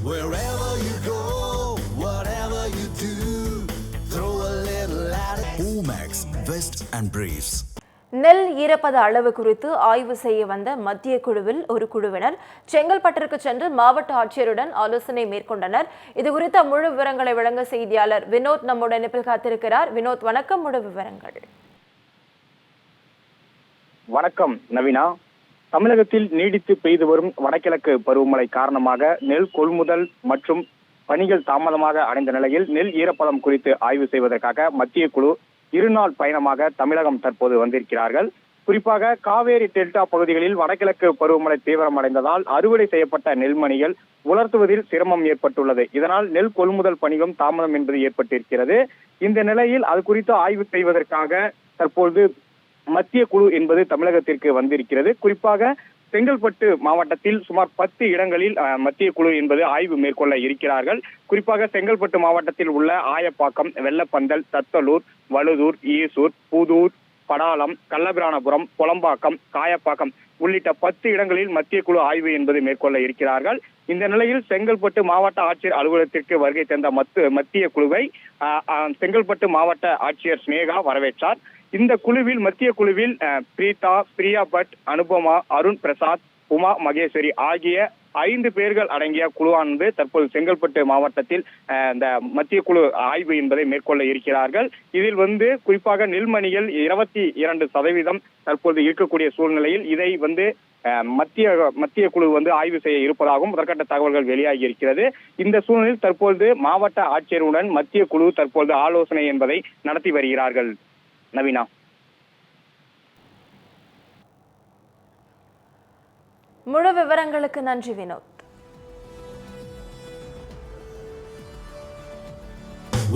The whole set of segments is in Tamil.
Wherever you go, whatever you do, throw a little at it. Omax, Vest and Briefs. நெல் ஈரப்பத அளவு குறித்து ஆய்வு செய்ய வந்த மத்திய குழுவில் ஒரு குழுவினர் செங்கல்பட்டிற்கு சென்று மாவட்ட ஆட்சியருடன் ஆலோசனை மேற்கொண்டனர். இதுகுறித்த முழு விவரங்களை வழங்க செய்தியாளர் வினோத் நம்முடைய இணைப்பில் காத்திருக்கிறார். வினோத், வணக்கம். முழு விவரங்கள். வணக்கம் நவீனா. தமிழகத்தில் நீடித்து பெய்து வரும் வடகிழக்கு பருவமழை காரணமாக நெல் கொள்முதல் மற்றும் பணிகள் தாமதமாக அடைந்த நிலையில் நெல் ஈரப்பதம் குறித்து ஆய்வு செய்வதற்காக மத்திய குழு இருநாள் பயணமாக தமிழகம் தற்போது வந்திருக்கிறார்கள். குறிப்பாக காவேரி டெல்டா பகுதிகளில் வடகிழக்கு பருவமழை தீவிரமடைந்ததால் அறுவடை செய்யப்பட்ட நெல்மணிகள் உலர்த்துவதில் சிரமம் ஏற்பட்டுள்ளது. இதனால் நெல் கொள்முதல் பணியும் தாமதம் என்பது ஏற்பட்டிருக்கிறது. இந்த நிலையில் அது குறித்து ஆய்வு செய்வதற்காக தற்போது மத்திய குழு என்பது தமிழகத்திற்கு வந்திருக்கிறது. குறிப்பாக செங்கல்பட்டு மாவட்டத்தில் சுமார் 10 இடங்களில் மத்திய குழு என்பது ஆய்வு மேற்கொள்ள இருக்கிறார்கள். குறிப்பாக செங்கல்பட்டு மாவட்டத்தில் உள்ள ஆயப்பாக்கம், வெள்ளப்பந்தல், தத்தலூர், வழுதூர், ஈசூர், புதூர், படாலம், கள்ளபிரானபுரம், கொளம்பாக்கம், காயப்பாக்கம் உள்ளிட்ட 10 இடங்களில் மத்திய குழு ஆய்வு என்பது மேற்கொள்ள இருக்கிறார்கள். இந்த நிலையில் செங்கல்பட்டு மாவட்ட ஆட்சியர் அலுவலகத்திற்கு வருகை தந்த மத்திய குழுவை செங்கல்பட்டு மாவட்ட ஆட்சியர் ஸ்னேகா வரவேற்றார். இந்த குழுவில் மத்திய குழுவில் பிரீதா, பிரியா பட், அனுபமா, அருண் பிரசாத், உமா மகேஸ்வரி ஆகிய 5 பேர்கள் அடங்கிய குழுவானது தற்போது செங்கல்பட்டு மாவட்டத்தில் இந்த மத்திய குழு ஆய்வு என்பதை மேற்கொள்ள இருக்கிறார்கள். இதில் குறிப்பாக நெல்மணிகள் 22% தற்போது இருக்கக்கூடிய சூழ்நிலையில் இதை மத்திய குழு ஆய்வு செய்ய இருப்பதாகவும் முதற்கட்ட தகவல்கள் வெளியாகி இருக்கிறது. இந்த சூழ்நிலையில் தற்போது மாவட்ட ஆட்சியருடன் மத்திய குழு தற்போது ஆலோசனை என்பதை நடத்தி வருகிறார்கள். நவீனா, முழு விவரங்களுக்கு நன்றி Vinod.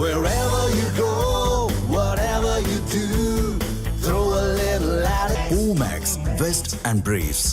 Wherever you go, whatever you do, throw a little at it. Omax, Vest and Briefs.